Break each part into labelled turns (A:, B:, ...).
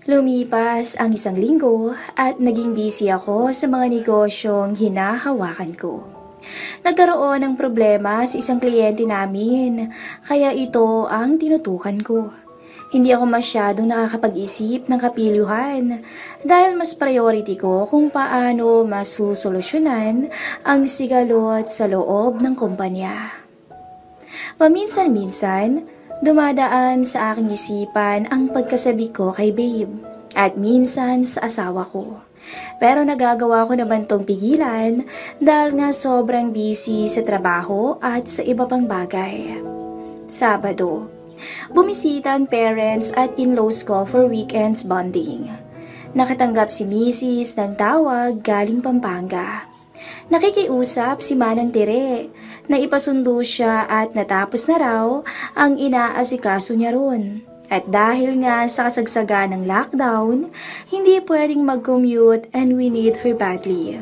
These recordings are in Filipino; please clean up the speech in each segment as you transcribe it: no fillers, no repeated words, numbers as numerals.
A: Lumipas ang isang linggo at naging busy ako sa mga negosyong hinahawakan ko. Nagkaroon ng problema sa isang kliyente namin, kaya ito ang tinutukan ko. Hindi ako masyadong nakakapag-isip ng kapilyuhan dahil mas priority ko kung paano masusolusyonan ang sigalot sa loob ng kumpanya. Paminsan-minsan, dumadaan sa aking isipan ang pagkasabi ko kay babe at minsan sa asawa ko. Pero nagagawa ko naman tong pigilan dahil nga sobrang busy sa trabaho at sa iba pang bagay. Sabado, bumisita ang parents at in-laws ko for weekends bonding. Nakatanggap si Mrs. ng tawag galing Pampanga. Nakikiusap si Manang Tere na ipasundo siya at natapos na raw ang inaasikaso niya ron. At dahil nga sa kasagsagan ng lockdown, hindi pwedeng mag-commute and we need her badly.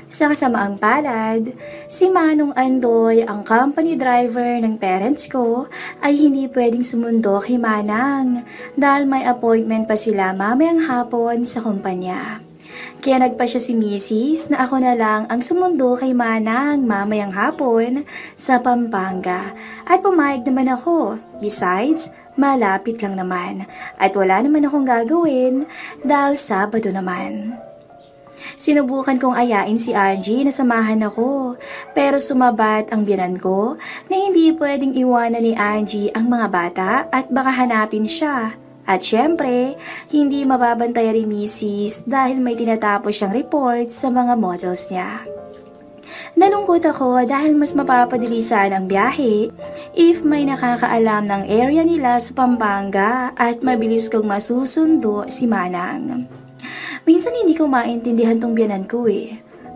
A: Sa kasamaang palad, si Manong Andoy, ang company driver ng parents ko, ay hindi pwedeng sumundo kay Manang dahil may appointment pa sila mamayang hapon sa kumpanya. Kaya nagpa siya si Mrs. na ako na lang ang sumundo kay Manang mamayang hapon sa Pampanga at pumayag naman ako. Besides, malapit lang naman at wala naman akong gagawin dahil Sabado naman. Sinubukan kong ayain si Angie na samahan ako pero sumabat ang biyanan ko na hindi pwedeng iwanan ni Angie ang mga bata at baka hanapin siya. At syempre, hindi mababantay rin Mrs. dahil may tinatapos siyang report sa mga models niya. Nalungkot ako dahil mas mapapadilisan ang biyahe if may nakakaalam ng area nila sa Pampanga at mabilis kong masusundo si Manang. Minsan hindi ko maintindihan tong biyanan ko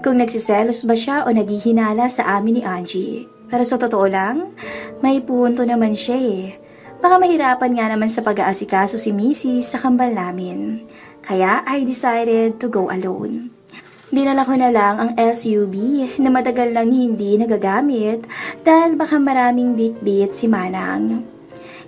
A: kung nagsiselos ba siya o naghihinala sa amin ni Angie. Pero sa totoo lang, may punto naman siya Baka mahirapan nga naman sa pag-aasikaso si Mrs. sa kambal namin. Kaya I decided to go alone. Dinala ko na lang ang SUV na matagal lang hindi nagagamit dahil baka maraming bit-bit si Manang.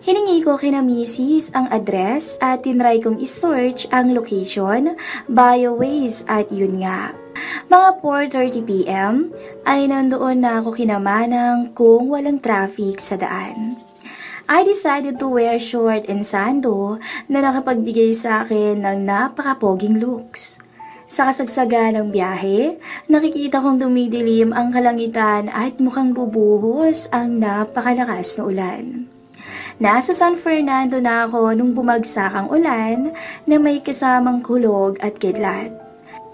A: Hiningi ko kina Mrs. ang address at tinry kong isearch ang location via Waze at yun nga. Mga 4:30 PM ay nandoon na ako kina Manang kung walang traffic sa daan. I decided to wear short and sando na nakapagbigay sa akin ng napakapoging looks. Sa kasagsagan ng biyahe, nakikita kong dumidilim ang kalangitan at mukhang bubuhos ang napakalakas na ulan. Nasa San Fernando na ako nung bumagsak ang ulan na may kasamang kulog at kidlat.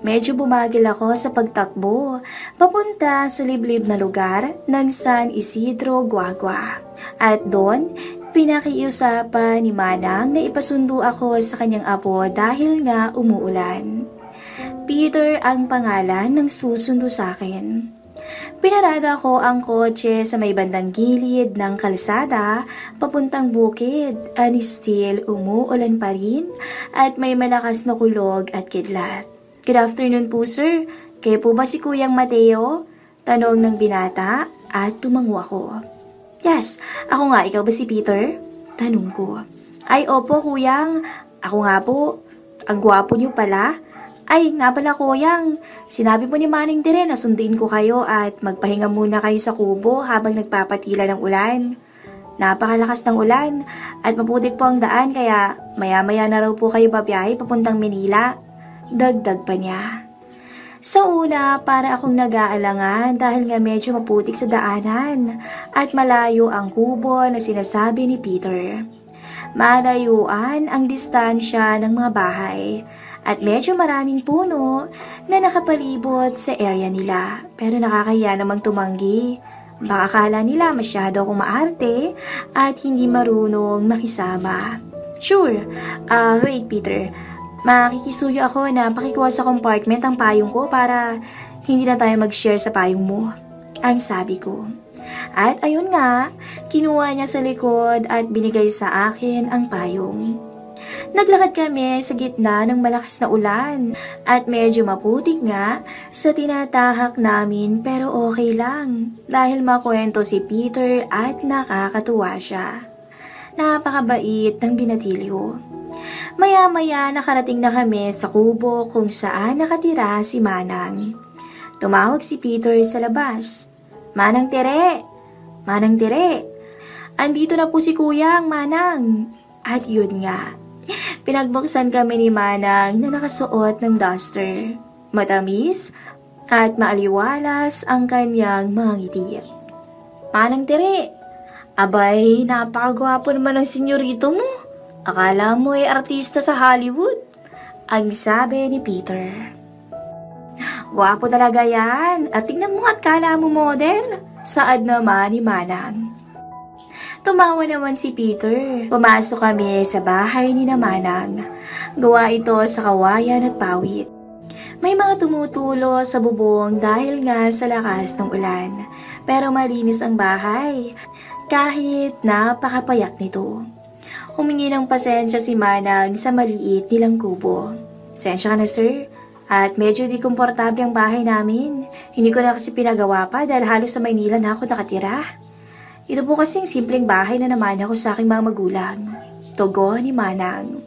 A: Medyo bumagil ako sa pagtakbo, papunta sa liblib na lugar ng San Isidro, Guagua. At doon, pinakiusapan ni Manang na ipasundo ako sa kanyang apo dahil nga umuulan. Peter ang pangalan ng susundo sa akin. Pinarada ko ang kotse sa may bandang gilid ng kalsada papuntang bukid and still umuulan pa rin at may malakas na kulog at kidlat. Good afternoon po sir, kayo po ba si Kuyang Mateo? Tanong ng binata at tumango ako. Yes, ako nga, ikaw ba si Peter? Tanong ko. Ay opo Kuyang, ako nga po. Ang gwapo niyo pala. Ay nga pala Kuyang, sinabi po ni Manang Tere na sundin ko kayo at magpahinga muna kayo sa kubo habang nagpapatila ng ulan. Napakalakas ng ulan at maputik po ang daan kaya maya-maya na raw po kayo babiyahe papuntang Manila. Dagdag pa niya. Sa una, para akong nag-aalangan dahil nga medyo maputik sa daanan at malayo ang kubo na sinasabi ni Peter. Malayuan ang distansya ng mga bahay at medyo maraming puno na nakapalibot sa area nila. Pero nakakahiya namang tumanggi. Baka akala nila masyado akong maarte at hindi marunong makisama. Sure, wait Peter. Makikisuyo ako na pakikuha sa compartment ang payong ko para hindi na tayo mag-share sa payong mo. Ang sabi ko. At ayun nga, kinuha niya sa likod at binigay sa akin ang payong. Naglakad kami sa gitna ng malakas na ulan at medyo maputik nga sa tinatahak namin pero okay lang dahil makwento si Peter at nakakatuwa siya. Napakabait ng binatilyo. Maya-maya nakarating na kami sa kubo kung saan nakatira si Manang. Tumawag si Peter sa labas. Manang Tere! Manang Tere! Andito na po si Kuya ang Manang. At yun nga, pinagbuksan kami ni Manang na nakasuot ng duster. Matamis at maaliwalas ang kanyang mga ngiti. Manang Tere! Abay, napakagwapo naman ang senyorito mo. Akala mo ay artista sa Hollywood. Ang sabi ni Peter. Gwapo talaga yan. At tingnan mo at kala mo model. Saad naman ni Manang. Tumawa naman si Peter. Pumasok kami sa bahay ni Manang. Gawa ito sa kawayan at pawit. May mga tumutulo sa bubong dahil nga sa lakas ng ulan. Pero malinis ang bahay. Kahit napakapayak nito. Humingi ng pasensya si Manang sa maliit nilang kubo. Pasensya ka na sir. At medyo di komportable ang bahay namin. Hindi ko na kasi pinagawa pa dahil halos sa Maynila na ako nakatira. Ito po kasing simpleng bahay na naman ako sa aking mga magulang. Togo ni Manang.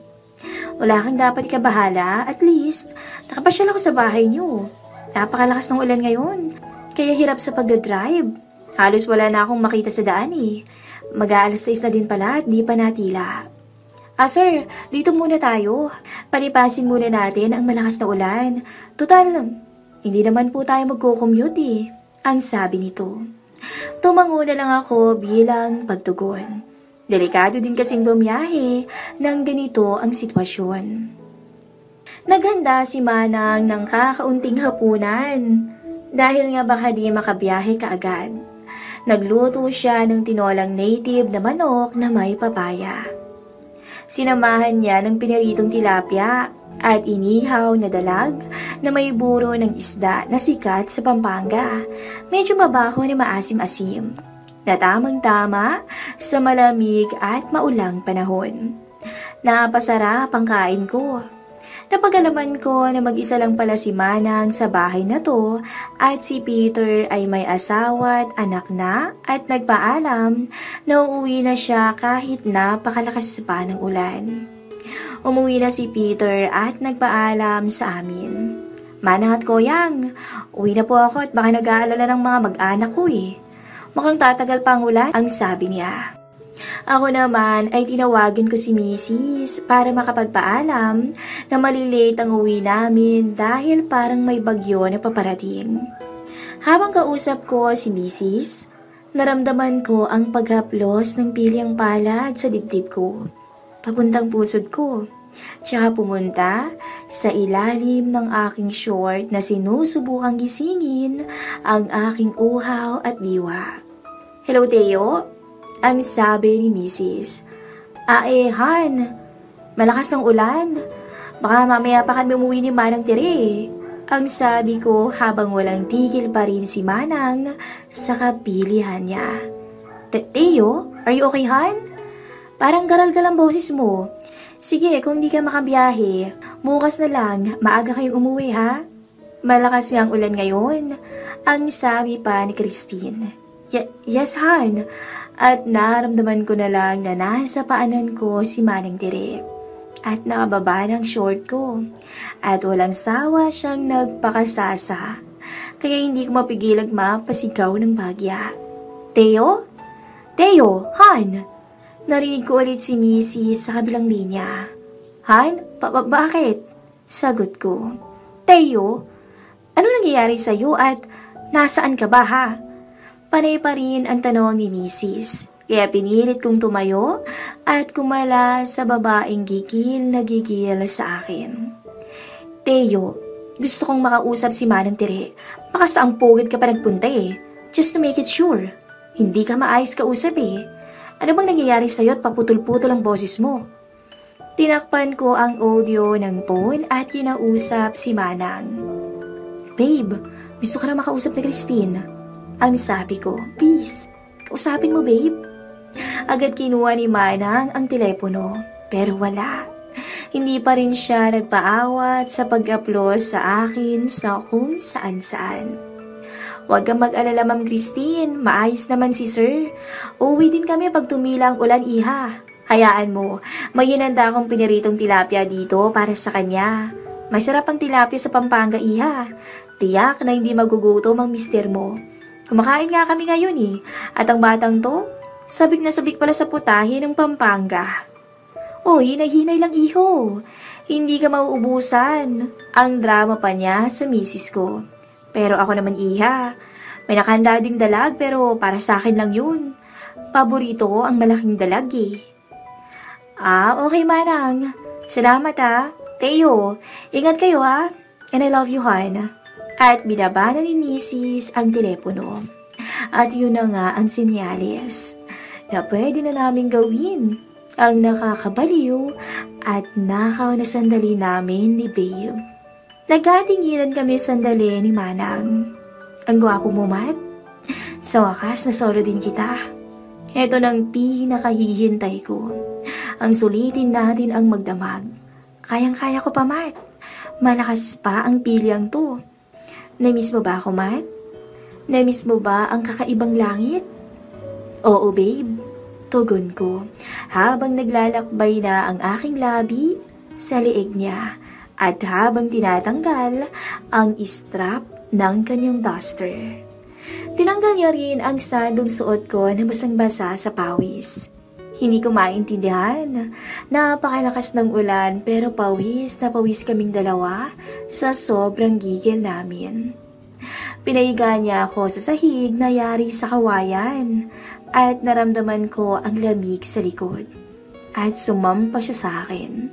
A: Wala kang dapat ikabahala. At least, nakapasyal ako sa bahay niyo. Napakalakas ng ulan ngayon. Kaya hirap sa pagdadrive. Halos wala na akong makita sa daan eh. Mag-aalas 6 na din pala at di pa natila. Sir, dito muna tayo. Palipasin muna natin ang malakas na ulan. Total, hindi naman po tayo magko-commute eh. Ang sabi nito. Tumango na lang ako bilang pagtugon. Delikado din kasing bumiyahe nang ganito ang sitwasyon. Naghanda si Manang ng kakaunting hapunan dahil nga baka di makabiyahe kaagad. Nagluto siya ng tinolang native na manok na may papaya. Sinamahan niya ng piniritong tilapia at inihaw na dalag na may buro ng isda na sikat sa Pampanga. Medyo mabaho na maasim-asim. Na tamang-tama sa malamig at maulang panahon. Napasarap ang kain ko. Napagalaman ko na mag-isa lang pala si Manang sa bahay na to at si Peter ay may asawa at anak na at nagpaalam na uuwi na siya kahit napakalakas pa ng ulan. Umuwi na si Peter at nagpaalam sa amin. Manang at Koyang, uwi na po ako at baka nag-aalala ng mga mag-anak ko eh. Mukhang tatagal pa ang ulan, ang sabi niya. Ako naman ay tinawagan ko si Mrs. para makapagpaalam na malilate ang uwi namin dahil parang may bagyo na paparating. Habang kausap ko si Mrs., naramdaman ko ang paghaplos ng pilyang palad sa dibdib ko. Papuntang pusod ko. Tsaka pumunta sa ilalim ng aking short na sinusubukang gisingin ang aking uhaw at diwa. Hello, Teo? Ang sabi ni Mrs. Han, malakas ang ulan. Baka mamaya pa kami umuwi ni Manang Tere. Ang sabi ko habang walang tigil pa rin si Manang sa kapilihan niya. Teo, are you okay, Han? Parang garal-gal ang boses mo. Sige, kung hindi ka makabiyahe, bukas na lang, maaga kayong umuwi ha? Malakas nga ang ulan ngayon, ang sabi pa ni Christine. Yes, Han. At naramdaman ko na lang na nasa paanan ko si Manang Tere. At nakababa ng short ko. At walang sawa siyang nagpakasasa. Kaya hindi ko mapigilang mapasigaw ng bagya. Teo? Teo, Han? Narinig ko ulit si Mrs. sa kabilang linya. Han? Bakit? Sagot ko. Teo? Ano nangyayari sa'yo at nasaan ka ba ha? Panay pa rin ang tanong ni Mrs. Kaya pinilit kong tumayo at kumala sa babaeng gigil na gigil sa akin. Teo, gusto kong makausap si Manang Tere. Baka saang pugit ka pa nagpunta eh. Just to make it sure. Hindi ka maayos kausap eh. Ano bang nangyayari sa'yo at paputol-putol ang boses mo? Tinakpan ko ang audio ng phone at kinausap si Manang. Babe, gusto ka na makausap ni Christine. Ang sabi ko, please, kausapin mo babe. Agad kinuha ni Manang ang telepono, pero wala. Hindi pa rin siya nagpaawat sa pag-upload sa akin sa kung saan-saan. Huwag kang mag-alala Ma'am Christine, maayos naman si sir. Uuwi din kami pag tumila ang ulan iha. Hayaan mo, may hinanda akong piniritong tilapia dito para sa kanya. Masarap ang tilapia sa Pampanga, iha. Tiyak na hindi magugutom ang mister mo. Kumakain nga kami ngayon at ang batang to, sabik na sabik pala sa putahe ng Pampanga. Oh, hinay-hinay lang iho. Hindi ka mauubusan. Ang drama pa niya sa misis ko. Pero ako naman iha, may nakahanda ding dalag pero para sa akin lang yun. Paborito ko ang malaking dalag Okay manang. Salamat Teo, ingat kayo And I love you, Han. At binaba na ni Mrs. ang telepono. At yun na nga ang sinyalis na pwede na namin gawin ang nakakabaliw at nakaw na sandali namin ni Babe. Nagkatinginan kami sandali ni Manang. Ang gwapo mo, Mat. Sa wakas na solo din kita. Ito nang pinakahihintay ko. Ang sulitin natin ang magdamag. Kayang-kaya ko pa, Mat. Malakas pa ang piliang to. Namiss mo ba ako, Mat? Namiss mo ba ang kakaibang langit? Oo, babe. Tugon ko habang naglalakbay na ang aking labi sa leeg niya at habang tinatanggal ang strap ng kanyang duster. Tinanggal niya rin ang sandong suot ko na basang-basa sa pawis. Hindi ko maintindihan. Napakalakas ng ulan pero pawis na pawis kaming dalawa sa sobrang gigil namin. Pinahiga niya ako sa sahig na yari sa kawayan at naramdaman ko ang lamig sa likod. At sumampa siya sa akin.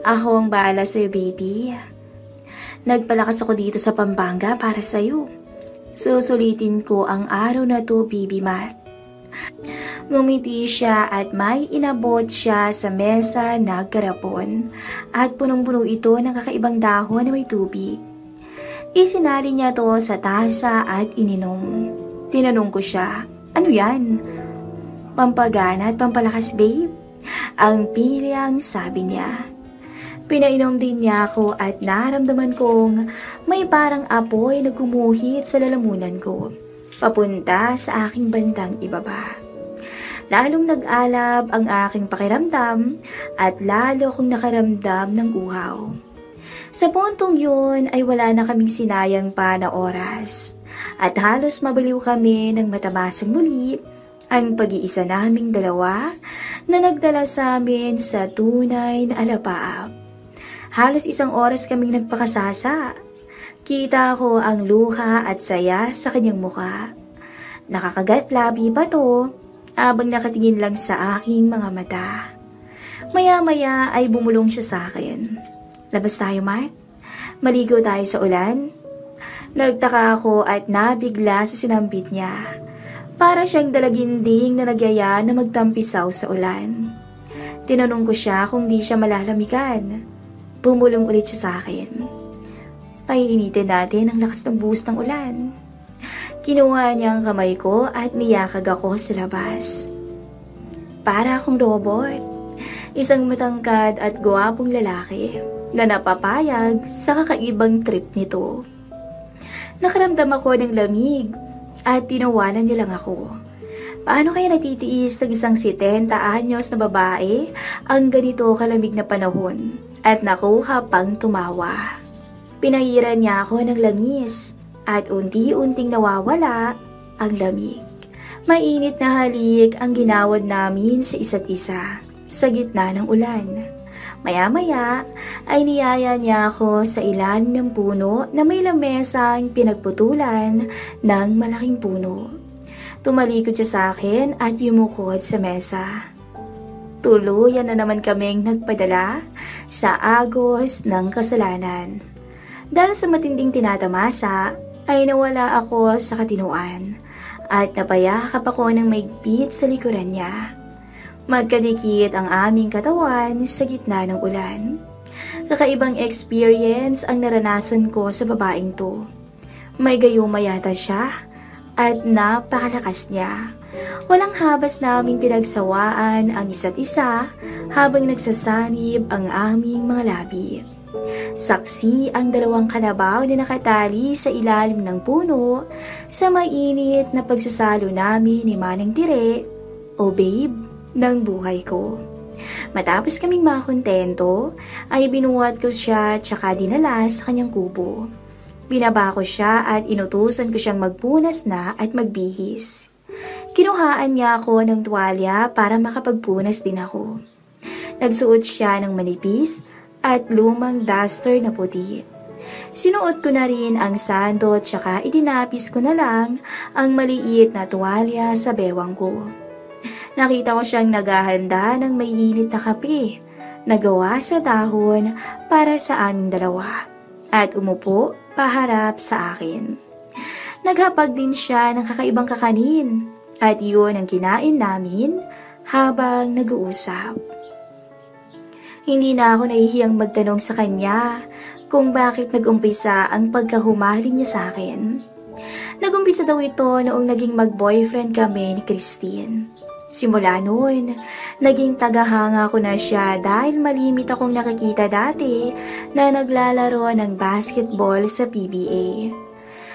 A: Ako ang bahala sa'yo, baby. Nagpalakas ako dito sa Pampanga para sa'yo. Susulitin ko ang araw na to, baby Mat. Ngumiti siya at may inabot siya sa mesa na garapon at punong-puno ito ng kakaibang dahon na may tubig. Isinali niya to sa tasa at ininom. Tinanong ko siya, ano yan? Pampagana at pampalakas, babe? Ang piliyang sabi niya. Pinainom din niya ako at naramdaman kong may parang apoy na gumuhit sa lalamunan ko, papunta sa aking bandang ibaba. Lalong nag-alab ang aking pakiramdam at lalo akong nakaramdam ng uhaw. Sa puntong yun ay wala na kaming sinayang pa na oras at halos mabaliw kami ng matamasang muli ang pag-iisa naming dalawa na nagdala sa amin sa tunay na alapaap. Halos 1 oras kaming nagpakasasa. Kita ko ang luha at saya sa kanyang muka. Nakakagat labi pa to habang nakatingin lang sa aking mga mata. Maya-maya ay bumulong siya sa akin. Labas tayo, Mat? Maligo tayo sa ulan? Nagtaka ako at nabigla sa sinambit niya. Para siyang dalaginding na nagyaya na magtampisaw sa ulan. Tinanong ko siya kung di siya malalamigan. Bumulong ulit siya sa akin. Paiinitin natin ang lakas ng buhos ng ulan. Kinuha niya ang kamay ko at niyakag ako sa labas. Para akong robot. Isang matangkad at gwapong lalaki na napapayag sa kakaibang trip nito. Nakaramdam ako ng lamig at tinawanan niya lang ako. Paano kaya natitiis ng isang 70 anyos na babae ang ganito kalamig na panahon? At nakuha pang tumawa. Pinahiran niya ako ng langis at unti-unting nawawala ang lamig. Mainit na halik ang ginawad namin sa isa't isa sa gitna ng ulan. Maya-maya ay niyaya niya ako sa ilalim ng puno na may lamesang pinagputulan ng malaking puno. Tumalikod siya sa akin at yumukod sa mesa. Tuluyan na naman kaming nagpadala sa agos ng kasalanan. Dahil sa matinding tinatamasa, ay nawala ako sa katinuan at napayakap ako ng maigpit sa likuran niya. Magkadikit ang aming katawan sa gitna ng ulan. Kakaibang experience ang naranasan ko sa babaeng to. May gayuma yata siya at napakalakas niya. Walang habas naming pinagsawaan ang isa't isa habang nagsasanib ang aming mga labi. Saksi ang 2 kanabaw na nakatali sa ilalim ng puno sa mainit na pagsasalo namin ni Manang Tire o Babe ng buhay ko. Matapos kaming makontento, ay binuhat ko siya tsaka dinala sa kanyang kubo. Binaba ko siya at inutusan ko siyang magpunas na at magbihis. Kinuhaan niya ako ng tuwalya para makapagpunas din ako. Nagsuot siya ng manipis at lumang duster na puti. Sinuot ko na rin ang sando tsaka itinapis ko na lang ang maliit na tuwalya sa bewang ko. Nakita ko siyang naghahanda ng mainit na kape na gawa sa dahon para sa aming dalawa at umupo paharap sa akin. Naghapag din siya ng kakaibang kakanin at yun ang kinain namin habang nag-uusap. Hindi na ako nahihiyang magtanong sa kanya kung bakit nag-umpisa ang pagkahumaling niya sa akin. Nag-umpisa daw ito noong naging mag-boyfriend kami ni Christine. Simula noon, naging tagahanga ko na siya dahil malimit akong nakikita dati na naglalaro ng basketball sa PBA.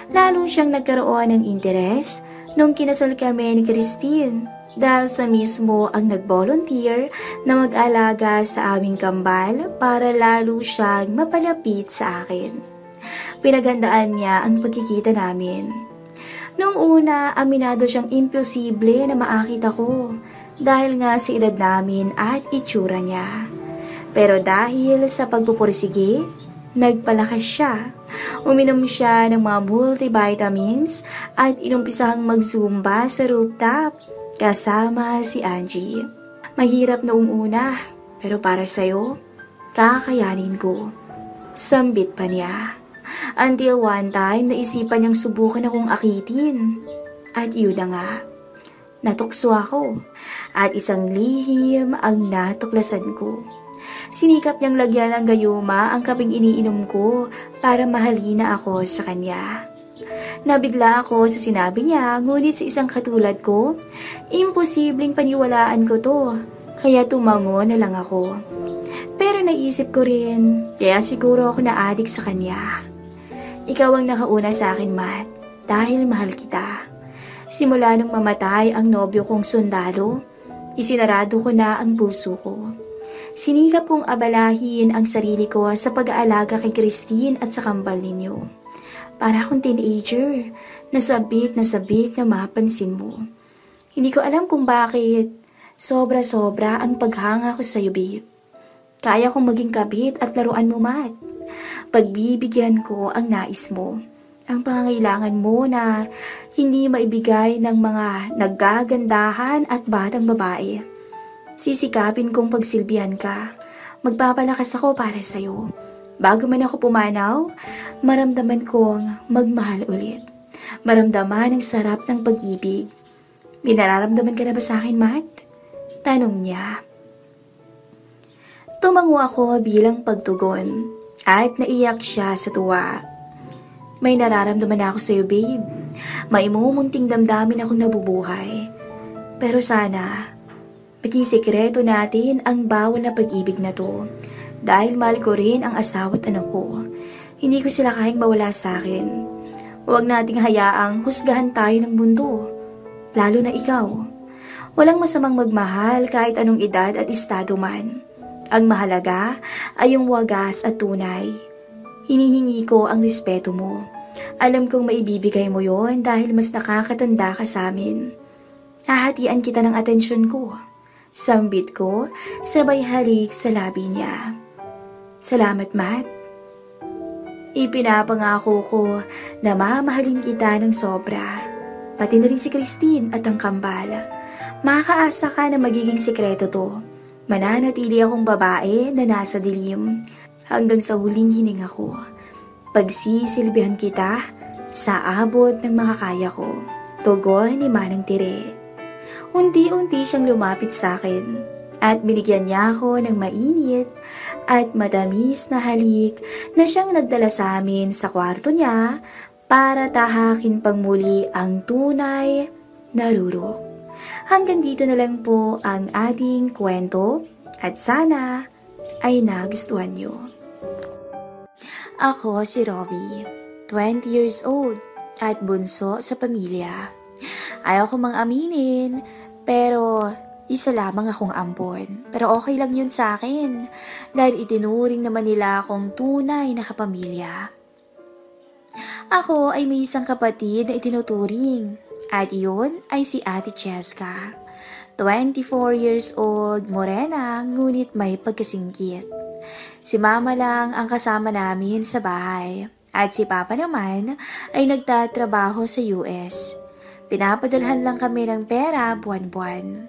A: Lalo siyang nagkaroon ng interes nung kinasal kami ni Christine dahil sa mismo ang nag-volunteer na mag-alaga sa aming kambal para lalo siyang mapalapit sa akin. Pinaghandaan niya ang pagkikita namin. Noong una, aminado siyang imposible na maakit ako dahil nga sa edad namin at itsura niya. Pero dahil sa pagpupursige, nagpalakas siya. Uminom siya ng mga multivitamins at inumpisahang mag-zumba sa rooftop kasama si Angie. Mahirap noong una, pero para sa'yo, kakayanin ko. Sambit pa niya. Until one time, naisipan niyang subukan akong akitin. At yun na nga, natukso ako at isang lihim ang natuklasan ko. Sinikap niyang lagyan ng gayuma ang kaping iniinom ko para mahalina ako sa kanya. Nabigla ako sa sinabi niya, ngunit sa isang katulad ko, imposibleng paniwalaan ko to, kaya tumango na lang ako. Pero naisip ko rin, kaya siguro ako na-addict sa kanya. Ikaw ang nakauna sa akin, Matt, dahil mahal kita. Simula nung mamatay ang nobyo kong sundalo, isinarado ko na ang puso ko. Sinikap kong abalahin ang sarili ko sa pag-aalaga kay Christine at sa kambal ninyo. Para akong teenager, nasabik na mapansin mo. Hindi ko alam kung bakit. Sobra-sobra ang paghanga ko sa'yo, babe. Kaya kong maging kabit at laruan mo, Matt. Pagbibigyan ko ang nais mo, ang pangangailangan mo na hindi maibigay ng mga nagagandahan at batang babae. Sisikapin kong pagsilbihan ka, magpapalakas ako para sa'yo. Bago man ako pumanaw, maramdaman kong magmahal ulit. Maramdaman ang sarap ng pag-ibig. Binararamdaman ka na ba sa akin, Matt? Tanong niya. Tumango ako bilang pagtugon. At naiyak siya sa tuwa. May nararamdaman ako sa'yo, babe. May mumunting damdamin akong nabubuhay. Pero sana, maging sekreto natin ang bawal na pag-ibig na to. Dahil mahal ko rin ang asawa at anak ko. Hindi ko sila kayang mawala sa akin. Huwag nating hayaang husgahan tayo ng mundo. Lalo na ikaw. Walang masamang magmahal kahit anong edad at estado man. Ang mahalaga ay yung wagas at tunay. Hinihingi ko ang respeto mo. Alam kong maibibigay mo yon dahil mas nakakatanda ka sa amin. Hahatian kita ng atensyon ko. Sambit ko, sabay halik sa labi niya. Salamat, Matt. Ipinapangako ko na mamahalin kita ng sobra. Pati na rin si Christine at ang kambal. Makakaasa ka na magiging sekreto to. Mananatili akong babae na nasa dilim hanggang sa huling hininga ko. Pagsisilbihan kita sa abot ng makakaya ko. Tugon ni Manang Tire. Unti-unti siyang lumapit sa akin at binigyan niya ako ng mainit at matamis na halik na siyang nagdala sa amin sa kwarto niya para tahakin pang muli ang tunay na rurok. Hanggang dito na lang po ang ating kwento at sana ay nagustuhan nyo. Ako si Robbie, 20 years old at bunso sa pamilya. Ayaw ko mang aminin pero Isa lamang akong ampon, pero okay lang yun sa akin dahil itinuring naman nila akong tunay na kapamilya. Ako ay may isang kapatid na itinuturing at iyon ay si Ate Cheska. 24 years old, morena, ngunit may pagkasingkit. Si Mama lang ang kasama namin sa bahay at si Papa naman ay nagtatrabaho sa US. Pinapadalhan lang kami ng pera buwan-buwan.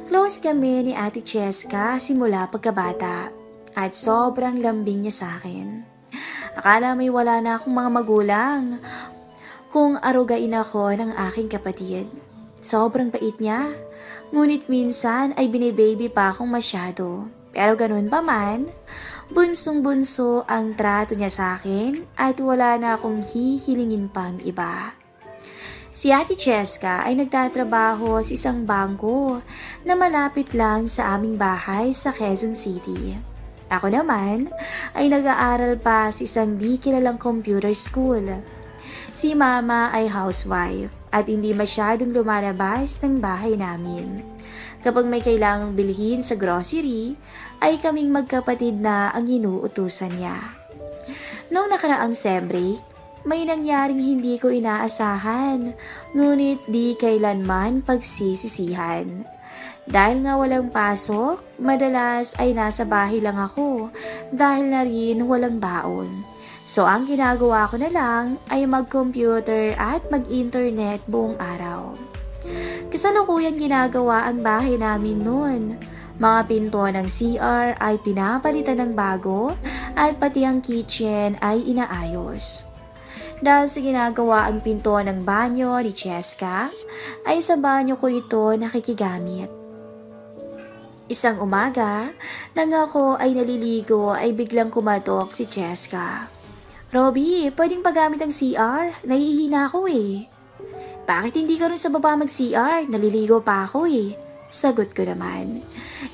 A: Close kami ni Ate Cheska simula pagkabata at sobrang lambing niya sa akin. Akala may wala na akong mga magulang kung arugain ako ng aking kapatid. Sobrang bait niya, ngunit minsan ay binibaby pa akong masyado. Pero ganun pa man, bunsong-bunso ang trato niya sa akin at wala na akong hihilingin pang iba. Si Ate Cheska ay nagtatrabaho sa isang bangko na malapit lang sa aming bahay sa Quezon City. Ako naman ay nag-aaral pa sa isang di kilalang computer school. Si Mama ay housewife at hindi masyadong lumalabas ng bahay namin. Kapag may kailangang bilhin sa grocery, ay kaming magkapatid na ang inuutusan niya. Noong nakaraang sem break, may nangyaring hindi ko inaasahan, ngunit di kailanman pagsisisihan. Dahil nga walang pasok, madalas ay nasa bahay lang ako dahil na rin walang baon. So ang ginagawa ko na lang ay mag-computer at mag-internet buong araw. Kasalukuyang ginagawa ang bahay namin noon. Mga pinto ng CR ay pinapalitan ng bago at pati ang kitchen ay inaayos. Dahil sa ginagawa ang pinto ng banyo ni Cheska, ay sa banyo ko ito nakikigamit. Isang umaga, nang ako ay naliligo ay biglang kumatok si Cheska. "Robby, pwedeng pagamit ang CR? Nahihina ako eh." "Bakit hindi ka rin sa baba mag-CR? Naliligo pa ako eh." Sagot ko naman.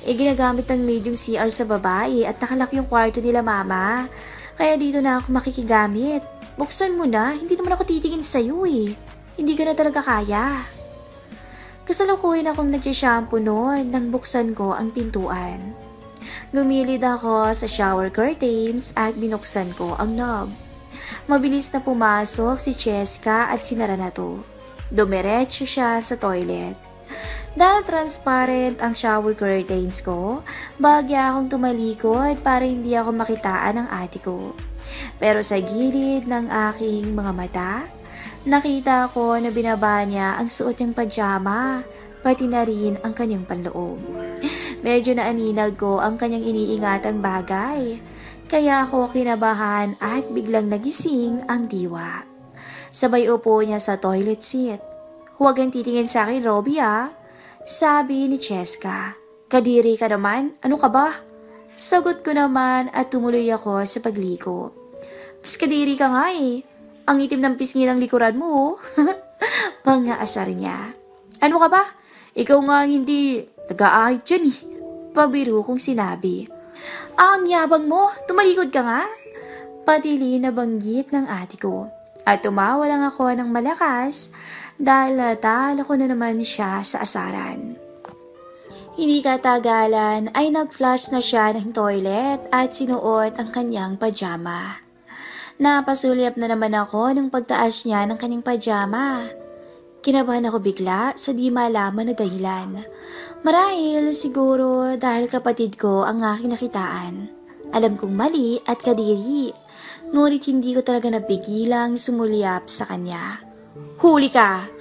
A: Ginagamit ng maid yung CR sa babae at nakalak yung kwarto nila Mama. Kaya dito na ako makikigamit. Buksan mo na, hindi naman ako titingin sa'yo eh. Hindi ko na talaga kaya. Kasalukuyan akong nag-shampoo noon nang buksan ko ang pintuan. Gumilid ako sa shower curtains at binuksan ko ang knob. Mabilis na pumasok si Cheska at sinara na to. Dumiretso siya sa toilet. Dahil transparent ang shower curtains ko, bagya akong tumalikod para hindi ako makitaan ng ate ko. Pero sa gilid ng aking mga mata, nakita ko na binaba niya ang suot niyang pajama, pati na rin ang kanyang panloob. Medyo naaninag ko ang kanyang iniingatang bagay, kaya ako kinabahan at biglang nagising ang diwa. Sabay upo niya sa toilet seat. "Huwag kang titingin sa akin, Robby ah," sabi ni Cheska. "Kadiri ka naman, ano ka ba?" Sagot ko naman at tumuloy ako sa pagligo. "Mas kadiri ka nga eh. Ang itim ng pisngi ng likuran mo." Pangaasar niya. "Ano ka ba? Ikaw nga hindi nag-aahit dyan eh." Pabiro kong sinabi. "Ang yabang mo, tumalikod ka nga." Patili na banggit ng ate ko. At tumawa lang ako ng malakas dahil natalo ko na naman siya sa asaran. Hindi katagalan ay nag-flush na siya ng toilet at sinuot ang kanyang pajama. Napasulyap na naman ako ng pagtaas niya ng kanyang pajama. Kinabahan ako bigla sa di malaman na dahilan. Marahil siguro dahil kapatid ko ang aking nakitaan. Alam kong mali at kadiri, ngunit hindi ko talaga napigilang sumulyap sa kanya. "Huli ka!"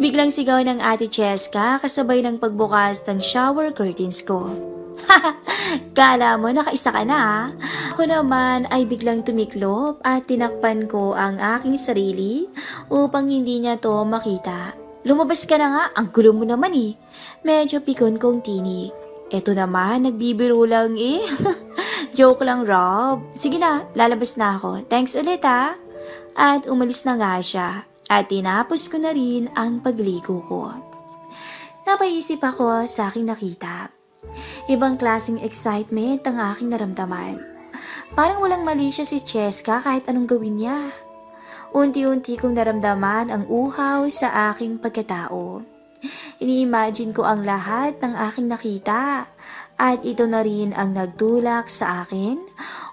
A: Biglang sigaw ng Ate Cheska kasabay ng pagbukas ng shower curtains ko. Kala mo nakaisa ka na ah. Ako naman ay biglang tumiklop at tinakpan ko ang aking sarili upang hindi niya to makita. "Lumabas ka na nga, ang gulo mo naman eh." Medyo pikon kong tinig. "Eto naman, nagbibiro lang eh." "Joke lang, Rob. Sige na, lalabas na ako. Thanks ulit ah." At umalis na nga siya. At tinapos ko na rin ang pagligo ko. Napaisip ako sa aking nakita. Ibang klaseng excitement ang aking naramdaman. Parang walang mali siya si Cheska kahit anong gawin niya. Unti-unti kong naramdaman ang uhaw sa aking pagkatao. Ini-imagine ko ang lahat ng aking nakita at ito na rin ang nagtulak sa akin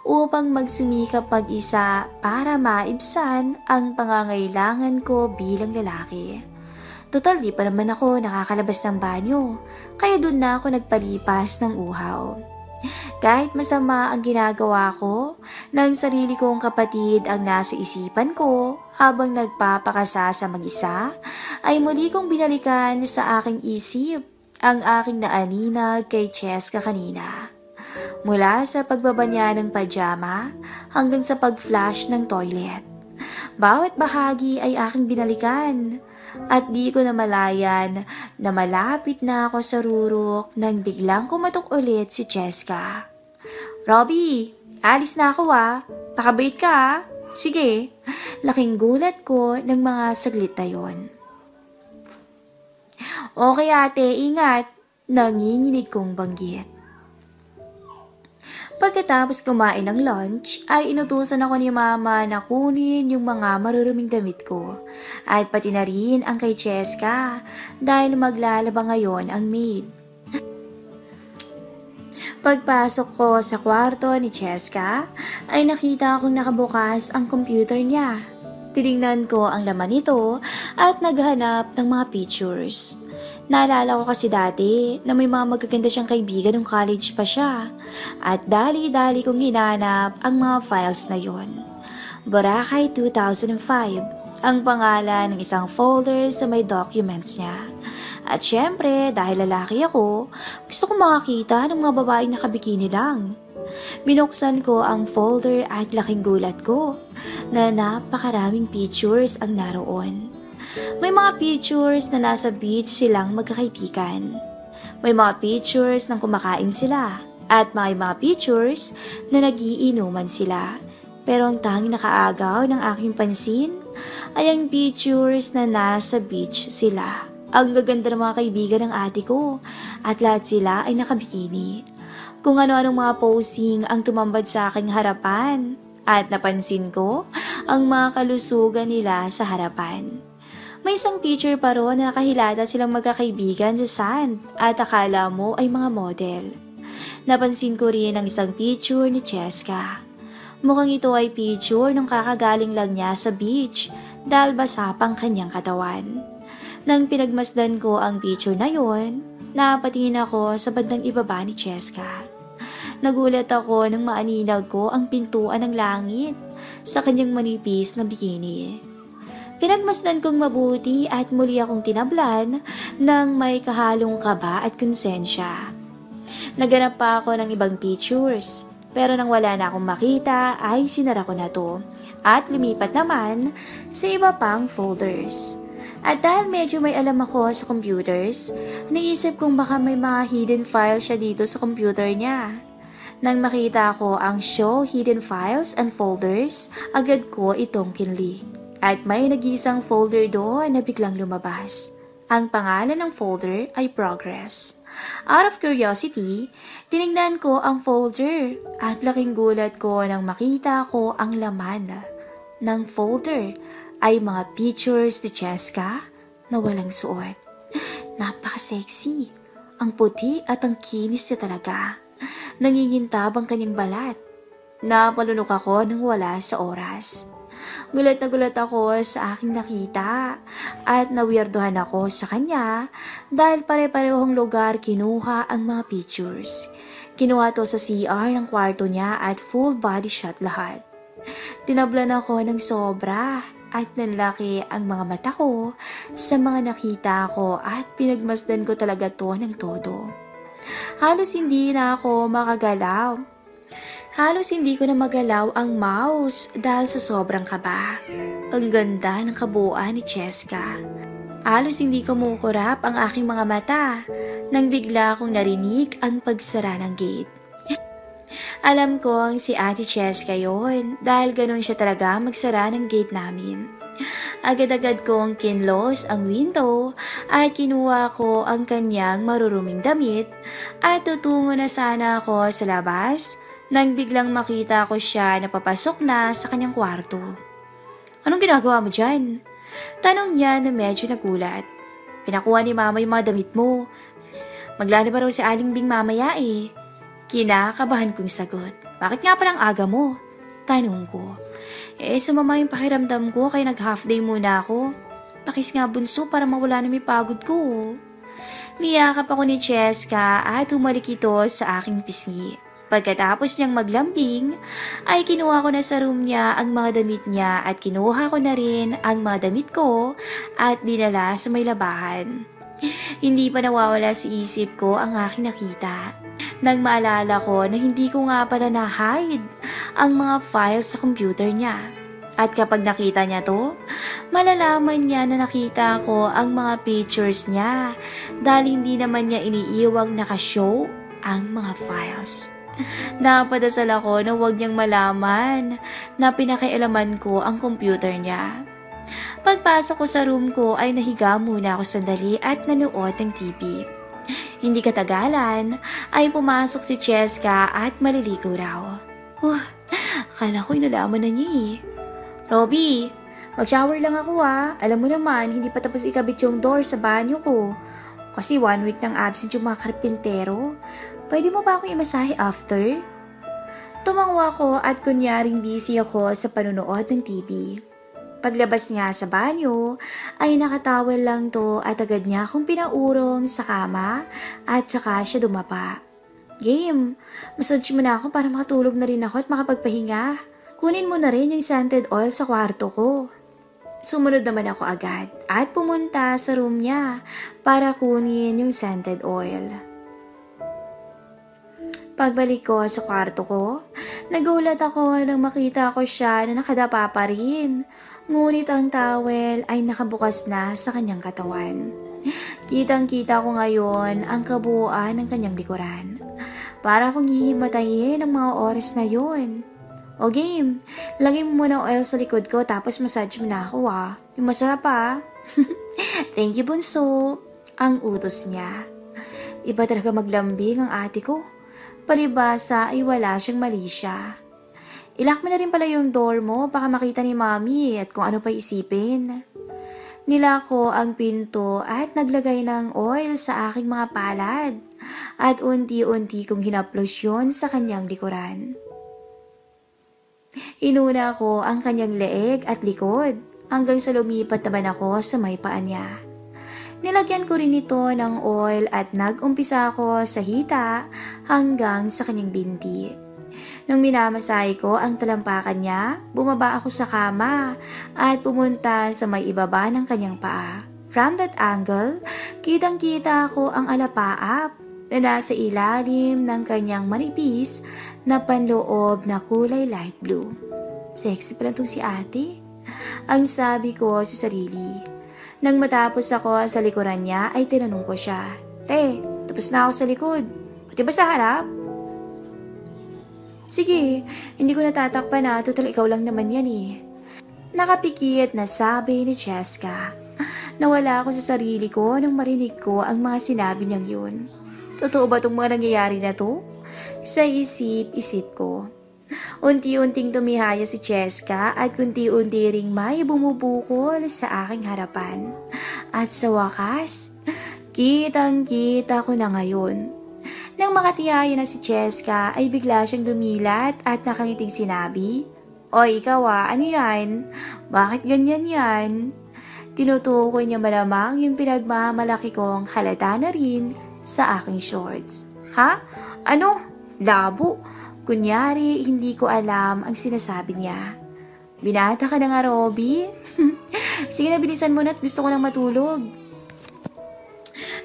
A: upang magsumikap mag-isa para maibsan ang pangangailangan ko bilang lalaki. Total di pa naman ako nakakalabas ng banyo, kaya doon na ako nagpalipas ng uhaw. Kahit masama ang ginagawa ko, ng sarili kong kapatid ang nasa isipan ko habang nagpapakasa sa mag-isa, ay muli kong binalikan sa aking isip ang aking naaninag kay Cheska kanina. Mula sa pagbaba niya ng pajama hanggang sa pag-flush ng toilet. Bawat bahagi ay aking binalikan. At di ko namalayan na malapit na ako sa rurok nang biglang kumatok ulit si Cheska. "Robby, alis na ako Pakabait ka Sige." Laking gulat ko ng mga saglit na yon. "Okay ate, ingat." Nanginginig kong banggit. Pagkatapos kumain ng lunch, ay inutusan ako ni mama na kunin yung mga maruruming damit ko. At pati na rin ang kay Cheska dahil maglalaba ngayon ang maid. Pagpasok ko sa kwarto ni Cheska, ay nakita akong nakabukas ang computer niya. Tinignan ko ang laman nito at naghanap ng mga pictures. Naalala ko kasi dati na may mga magaganda siyang kaibigan nung college pa siya at dali-dali kong hinanap ang mga files na yon. Boracay 2005 ang pangalan ng isang folder sa may documents niya. At syempre, dahil lalaki ako, gusto kong makakita ng mga babaeng nakabikini lang. Binuksan ko ang folder at laking gulat ko na napakaraming pictures ang naroon. May mga pictures na nasa beach silang magkakaibigan. May mga pictures ng kumakain sila. At may mga pictures na nagiinuman sila. Pero ang tanging nakaagaw ng aking pansin ay ang pictures na nasa beach sila. Ang gaganda ng mga kaibigan ng ate ko. At lahat sila ay nakabikini. Kung ano-anong mga posing ang tumambad sa aking harapan. At napansin ko ang mga kalusugan nila sa harapan. May isang picture pa ron na nakahilata silang magkakaibigan sa sand at akala mo ay mga model. Napansin ko rin ang isang picture ni Cheska. Mukhang ito ay picture nung kakagaling lang niya sa beach dahil basa pang kanyang katawan. Nang pinagmasdan ko ang picture na yon, napatingin ako sa bandang ibaba ni Cheska. Nagulat ako nang maaninag ko ang pintuan ng langit sa kanyang manipis na bikini. Pinagmasdan kong mabuti at muli akong tinablan ng may kahalong kaba at konsensya. Naganap pa ako ng ibang pictures, pero nang wala na akong makita ay sinara ko na to at lumipat naman sa iba pang folders. At dahil medyo may alam ako sa computers, naisip kong baka may mga hidden files siya dito sa computer niya. Nang makita ko ang show hidden files and folders, agad ko itong kinlik. At may nag-iisang folder doon na biglang lumabas. Ang pangalan ng folder ay Progress. Out of curiosity, tinignan ko ang folder at laking gulat ko nang makita ko ang laman ng folder ay mga pictures ni Cheska na walang suot. Napaka-sexy. Ang puti at ang kinis niya talaga. Nangingintab ang kanyang balat. Napalunok ako nang wala sa oras. Gulat na gulat ako sa aking nakita at nawirduhan ako sa kanya dahil pare-parehong lugar kinuha ang mga pictures. Kinuha to sa CR ng kwarto niya at full body shot lahat. Tinablan ako ng sobra at nanlaki ang mga mata ko sa mga nakita ko at pinagmasdan ko talaga to ng todo. Halos hindi na ako makagalaw. Halos hindi ko na magalaw ang mouse dahil sa sobrang kaba. Ang ganda ng kabuuan ni Cheska. Halos hindi ko mukurap ang aking mga mata nang bigla akong narinig ang pagsara ng gate. Alam kong si Ate Cheska yon dahil ganun siya talaga magsara ng gate namin. Agad-agad kong kinlos ang window at kinuha ko ang kanyang maruruming damit at tutungo na sana ako sa labas nang biglang makita ko siya na papasok na sa kanyang kwarto. "Anong ginagawa mo dyan?" Tanong niya na medyo nagulat. Pinakuha ni mama yung mga damit mo. Maglalaba raw si Aling Bing mamaya eh. Kinakabahan kong sagot. Bakit nga palang aga mo? Tanong ko. Sumama yung pakiramdam ko kaya nag-half day muna ako. Pakis nga bunso para mawala na may pagod ko. Niyakap ako ni Cheska at humalik ito sa aking pisngi. Pagkatapos niyang maglambing, ay kinuha ko na sa room niya ang mga damit niya at kinuha ko na rin ang mga damit ko at dinala sa may labahan. Hindi pa nawawala sa isip ko ang aking nakita. Nang maalala ko na hindi ko nga pala na-hide ang mga files sa computer niya. At kapag nakita niya to, malalaman niya na nakita ko ang mga pictures niya dahil hindi naman niya iniiwang nakashow ang mga files. Napadasal ako na huwag niyang malaman na pinakialaman ko ang computer niya. Pagpasok ko sa room ko ay nahiga muna ako sandali at nanood ng TV. Hindi katagalan ay pumasok si Cheska at maliligo raw. Akala ko inalaman na niya eh. Robby, mag-shower lang ako ah. Alam mo naman, hindi pa tapos ikabit yung door sa banyo ko. Kasi 1 week nang absent yung mga karpintero. Pwede mo ba akong imasahe after? Tumangwa ko at kunyaring busy ako sa panunood ng TV. Paglabas niya sa banyo, ay nakatawel lang to at agad niya akong pinaurong sa kama at saka siya dumapa. Game, massage mo na ako para makatulog na rin ako at makapagpahinga. Kunin mo na rin yung scented oil sa kwarto ko. Sumunod naman ako agad at pumunta sa room niya para kunin yung scented oil. Pagbalik ko sa kwarto ko, nagulat ako nang makita ko siya na nakadapa pa rin. Ngunit ang towel ay nakabukas na sa kanyang katawan. Kitang-kita ko ngayon ang kabuuan ng kanyang likuran. Para akong hihimatayin ng mga oras na yun. O game, lagay mo muna oil sa likod ko tapos massage mo na ako ah. Yung masarap ah. Thank you bunso. Ang utos niya. Iba talaga maglambing ang ate ko. Palibasa ay wala siyang mali siya. Ilock mo na rin pala yung door mo, baka makita ni mami at kung ano pa isipin. Nilako ang pinto at naglagay ng oil sa aking mga palad at unti-unti kong hinaplos yun sa kanyang likuran. Inuna ko ang kanyang leeg at likod hanggang sa lumipat naman ako sa may paa niya. Nilagyan ko rin ito ng oil at nag-umpisa ako sa hita hanggang sa kanyang binti. Nung minamasahe ko ang talampakan niya, bumaba ako sa kama at pumunta sa may ibaba ng kanyang paa. From that angle, kitang-kita ko ang alapaap na nasa ilalim ng kanyang manipis na panloob na kulay light blue. Sexy pala itong si ate. Ang sabi ko sa sarili. Nang matapos ako sa likuran niya ay tinanong ko siya, Te, tapos na ako sa likod. Pati ba sa harap? Sige, hindi ko natatakpan na total ikaw lang naman yan eh. Nakapikit na sabi ni Cheska. Nawala ako sa sarili ko nang marinig ko ang mga sinabi niyang yun. Totoo ba itong mga nangyayari na to? Sa isip-isip ko. Unti-unting tumihaya si Cheska at unti-unti ring may bumubukol sa aking harapan. At sa wakas, kitang-kita ko na ngayon. Nang makatihaya na si Cheska ay bigla siyang dumilat at nakangiting sinabi, Oy, ikaw ano yan? Bakit ganyan yan? Tinutukoy niya malamang yung pinagmamalaki kong halata na rin sa aking shorts. Ha? Ano? Labo? Kunyari, hindi ko alam ang sinasabi niya. Binata ka na nga, Robby? Sige na, bilisan mo na at gusto ko nang matulog.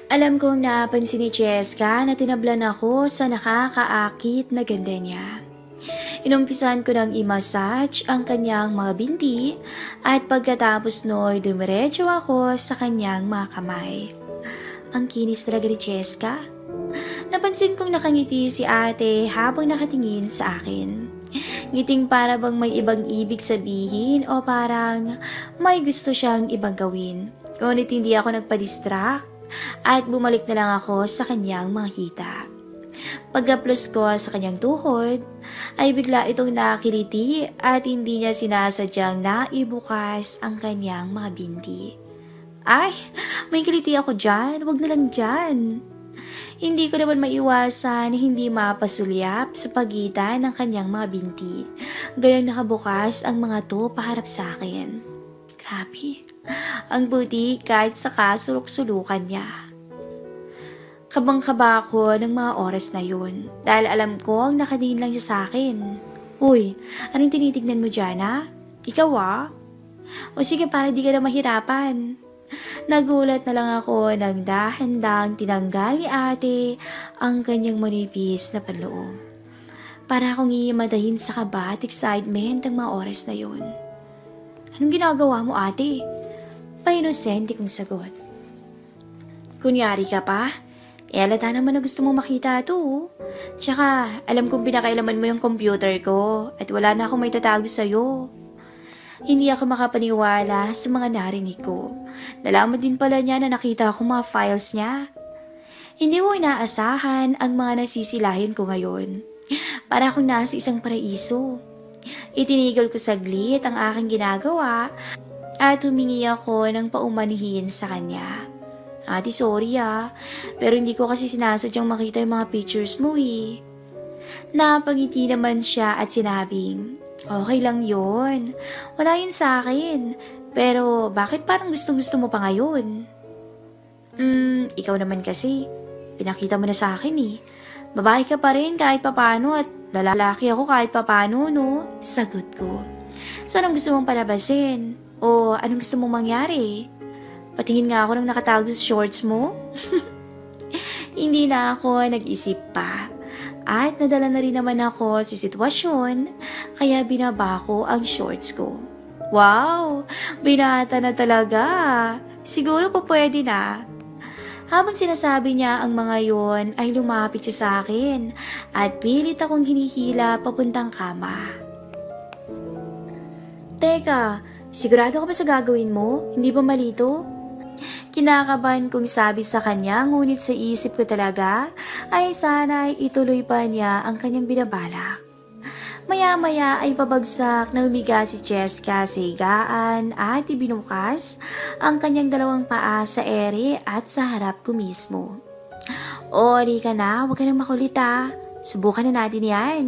A: Alam kong napansin ni Cheska na tinablan ako sa nakakaakit na ganda niya. Inumpisan ko nang i-massage ang kanyang mga binti at pagkatapos no'y dumiretso ako sa kanyang mga kamay. Ang kinis talaga ni Cheska. Napansin kong nakangiti si ate habang nakatingin sa akin. Ngiting para bang may ibang ibig sabihin o parang may gusto siyang ibang gawin. Ngunit hindi ako nagpa-distract at bumalik na lang ako sa kanyang mga hita. Pagkaplos ko sa kanyang tuhod, ay bigla itong nakiliti at hindi niya sinasadyang naibukas ang kanyang mga binti. Ay, may kiliti ako dyan. Wag na lang dyan. Hindi ko naman maiwasan hindi mapasulyap sa pagitan ng kanyang mga binti. Gayang nakabukas ang mga to paharap sa akin. Grabe. Ang buti kahit sa kasulok-sulukan niya. Kabang-kaba ako ng mga oras na yun dahil alam ko ang nakatingin lang siya sa akin. Uy, anong tinitignan mo dyan ha? Ikaw O sige para di ka na mahirapan. Nagulat na lang ako nang dahan-dahang tinanggal ni ate ang kanyang manipis na panloob. Para akong iimadahin sa kaba at excitement ng mga oras na yun. Anong ginagawa mo ate? Pa-inosente kong sagot. Kunyari ka pa? Alata naman na gusto mong makita ito. Tsaka alam kong pinakailaman mo yung computer ko at wala na akong may tatago sa'yo. Hindi ako makapaniwala sa mga narinig ko. Nalaman din pala niya na nakita ko mga files niya. Hindi ko inaasahan ang mga nasisilahin ko ngayon. Para akong nasa isang paraiso. Itinigil ko saglit ang aking ginagawa at humingi ako ng paumanihin sa kanya. Ate, sorry pero hindi ko kasi sinasadyang makita yung mga pictures mo Napangiti naman siya at sinabing, okay lang yun. Wala yun sa akin. Pero bakit parang gustong-gusto mo pa ngayon? Ikaw naman kasi. Pinakita mo na sa akin Babae ka pa rin kahit papano at lalaki ako kahit papano, no? Sagot ko. So anong gusto mong palabasin? O anong gusto mong mangyari? Patingin nga ako ng nakatago sa shorts mo? Hindi na ako nag-isip pa. At nadala na rin naman ako sa sitwasyon, kaya binaba ko ang shorts ko. Wow! Binata na talaga! Siguro po pwede na. Habang sinasabi niya ang mga yon ay lumapit siya sa akin at pilit akong hinihila papuntang kama. Teka, sigurado ka ba sa gagawin mo? Hindi ba malito? Kinakabahan kong sabi sa kanya ngunit sa isip ko talaga ay sana ituloy pa niya ang kanyang binabalak. Maya-maya ay pabagsak na humiga si Cheska sa higaan at ibinukas ang kanyang dalawang paa sa ere at sa harap ko mismo. Ori ka na, huwag ka nang makulit Subukan na natin yan.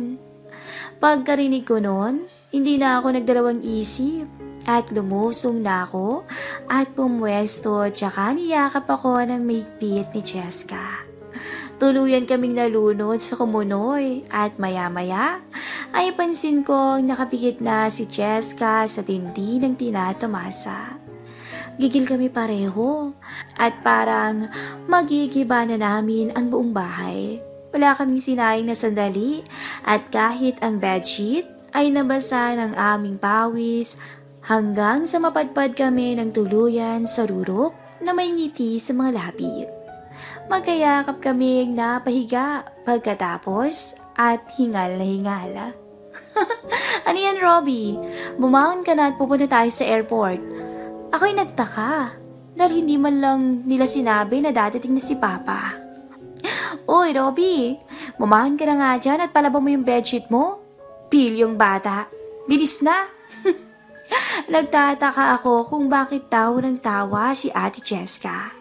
A: Pagkarinig ko nun, hindi na ako nagdalawang isip. At lumusong na ako at pumwesto tsaka niyakap ako ng maigpit ni Cheska. Tuluyan kaming nalunod sa kumunoy at maya-maya ay pansin kong nakapikit na si Cheska sa tindi ng tinatamasa. Gigil kami pareho at parang magigiba na namin ang buong bahay. Wala kaming sinayang na sandali at kahit ang bedsheet ay nabasa ng aming pawis hanggang sa mapadpad kami ng tuluyan sa rurok na may ngiti sa mga labi. Magkayakap kaming napahiga pagkatapos at hingal na hingala. Ano yan, Robbie? Bumangon ka na at pupunta tayo sa airport. Ako'y nagtaka dahil hindi man lang nila sinabi na dadating na si Papa. Uy, Robbie, bumangon ka na nga dyan at palabang mo yung bedsheet mo. Pilyong bata. Bilis na! Nagtataka ako kung bakit tawa ng tawa si Ate Cheska.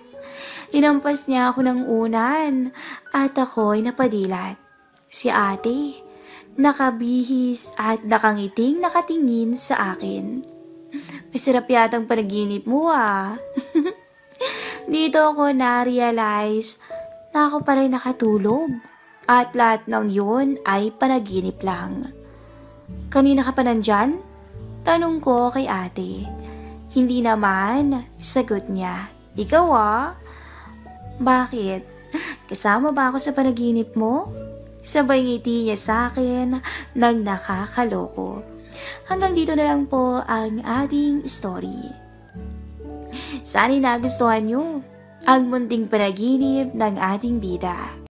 A: Hinampas niya ako ng unan at ako'y napadilat. Si ate, nakabihis at nakangiting nakatingin sa akin. Masarap yatang panaginip mo Dito ako na-realize na ako pa rin nakatulog at lahat ng yun ay panaginip lang. Kanina ka pa nandyan? Tanong ko kay ate. Hindi naman, sagot niya. Ikaw Bakit? Kasama ba ako sa panaginip mo? Sabay ngiti niya sa akin nang nakakaloko. Hanggang dito na lang po ang ating story. Sana'y nagustuhan niyo ang munting panaginip ng ating bida.